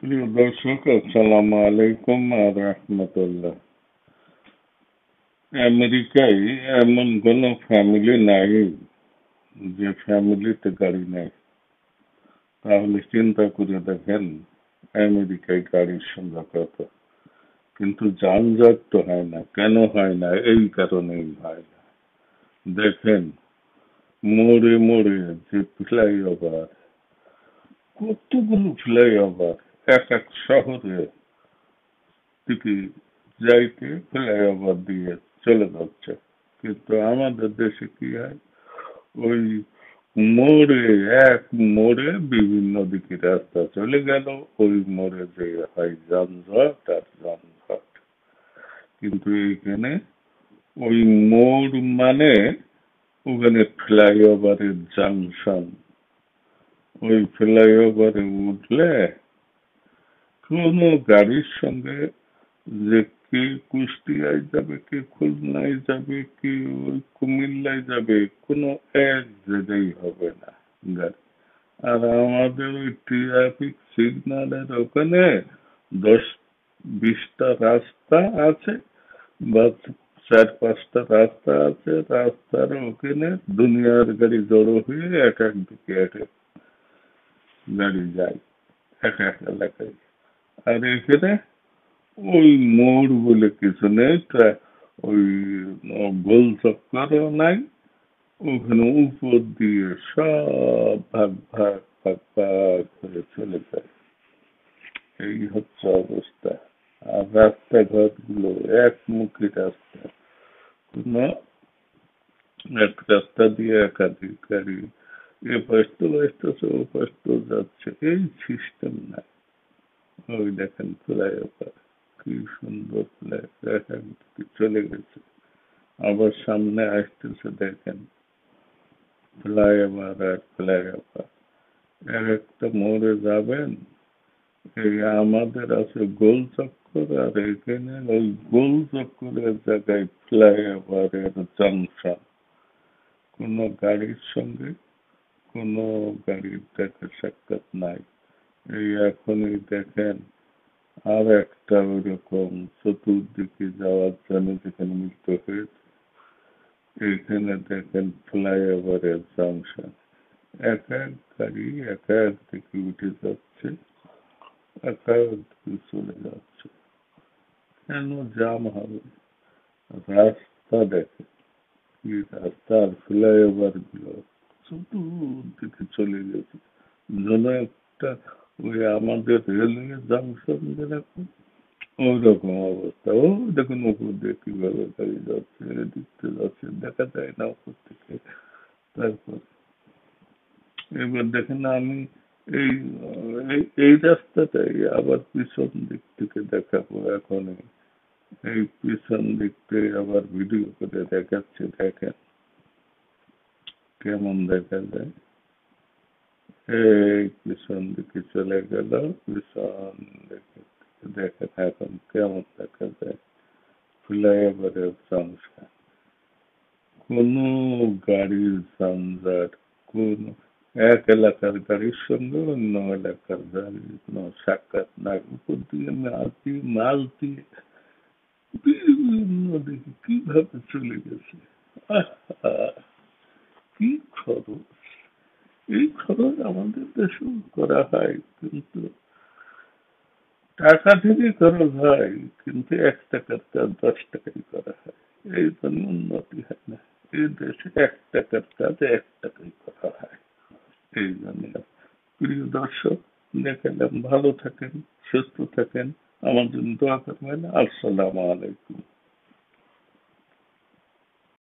প্রিয় দর্শক, আসসালামু আলাইকুম আর রাহমাতুল্লাহ। আমেরিকায় এমন কোনো ফ্যামিলি নাই যে ফ্যামিলিতে গাড়ি নাই। তাহলে চিন্তা করে দেখেন আমেরিকায় গাড়ির সংখ্যা কত। কিন্তু যানজট তো হয় না। কেন হয় না? এই কারণেই হয় না। দেখেন, মোড়ে মোড়ে যে ফ্লাইওভার, কতগুলো ফ্লাইওভার এক এক শহরে থেকে যাইতে ফ্লাইওভার দিয়ে চলে যাচ্ছে। কিন্তু আমাদের দেশে কি হয়, ওই মোড়ে এক মোড়ে বিভিন্ন দিকে রাস্তা চলে গেল, ওই মোড়ে যে হয় যানজট আর যানজট। কিন্তু এইখানে ওই মোড় মানে ওখানে ফ্লাইওভারের জাংশন। ওই ফ্লাইওভারে উঠলে কোনো গাড়ির সঙ্গে যে কে কুষ্টিয়ায় যাবে, কে খুলনায় যাবে, কে ওই কুমিল্লায় যাবে, কোনো এক জায়গায় হবে না গাড়ি। আর আমাদের ওই ট্রাফিক সিগন্যালের ওখানে 10-20টা রাস্তা আছে, বা 4-5টা রাস্তা আছে। রাস্তার ওখানে দুনিয়ার গাড়ি জড়ো হয়ে এক এক দিকে এক এক গাড়ি যায় এক এক এলাকায়। আর এখানে ওই মোড় বলে কিছু নেই, ওই গোল চক্করও নাই। ওখানে উপর দিয়ে সব ভাগ ভাগ ভাগ ভাগ করে চলে যায়। এই হচ্ছে অবস্থা। আর রাস্তাঘাট গুলো একমুখী রাস্তা, কোনো এক রাস্তা দিয়ে একাধিক গাড়ি এ পাশ তো আসতেছে, ও পাশ তো যাচ্ছে, এই সিস্টেম নাই। ওই দেখেন ফ্লাইওভার, কি সুন্দর ফ্লাইওভার চলে গেছে। আবার সামনে আসতেছে, দেখেন ফ্লাইওভার আর ফ্লাইওভার। এক একটা মোড়ে যাবেন, এই আমাদের আছে গোল চক্কর, আর এখানে ওই গোল চক্করের জায়গায় ফ্লাইওভারের জাংশন। কোনো গাড়ির সঙ্গে কোনো গাড়ির দেখা সাক্ষাৎ নাই। এই এখনই দেখেন আর একটা ওইরকম চতুর্দিকে যাওয়ার জন্য যেখানে মুক্ত হয়েছে, এইখানে দেখেন ফ্লাইওভারের জাংশন। এক এক গাড়ি এক এক দিকে উঠে যাচ্ছে, এক এক দিকে চলে যাচ্ছে। কেন জাম হবে? রাস্তা দেখে কি রাস্তা, আর ফ্লাইওভার গুলো চতুর্দিকে চলে গেছে। যেন একটা ওই আমাদের রেলওয়ে জাংশন যেরকম, ওই রকম অবস্থা। ও দেখুন উপর দিয়ে কিভাবে গাড়ি যাচ্ছে, এদিক থেকে যাচ্ছে, দেখা যায় না উপর থেকে। তারপর এবার দেখেন আমি এই এই রাস্তাটাই আবার পিছন দিক থেকে দেখাবো এখন। এই পিছন দিক থেকে আবার ভিডিও করে দেখাচ্ছে, দেখেন কেমন দেখা যায়। এই পিছন দিকে চলে গেল, পিছন দিকে দেখেন এখন কেমন দেখা যায় ফ্লাইওভারের জাংশন। কোনো গাড়ির ঝঞ্ঝাট, কোন এক এলাকার গাড়ির সঙ্গে অন্য এলাকার গাড়ির কোনো সাক্ষাৎ নাই। উপর দিয়ে মাল দিয়ে বিভিন্ন দিকে কিভাবে চলে গেছে। আহা, কি খরচ! এই খরচ আমাদের দেশেও করা হয়, কিন্তু টাকা থেকে খরচ হয়, কিন্তু 1 টাকার কাজ 10 টাকায় করা হয়। এই জন্য উন্নতি হয় না। এই দেশে 1 টাকার কাজ 1 টাকায় করা হয়। এই জন্য প্রিয় দর্শক, দেখালাম, ভালো থাকেন, সুস্থ থাকেন, আমার জন্য দোয়া করবেন। আসসালামু আলাইকুম।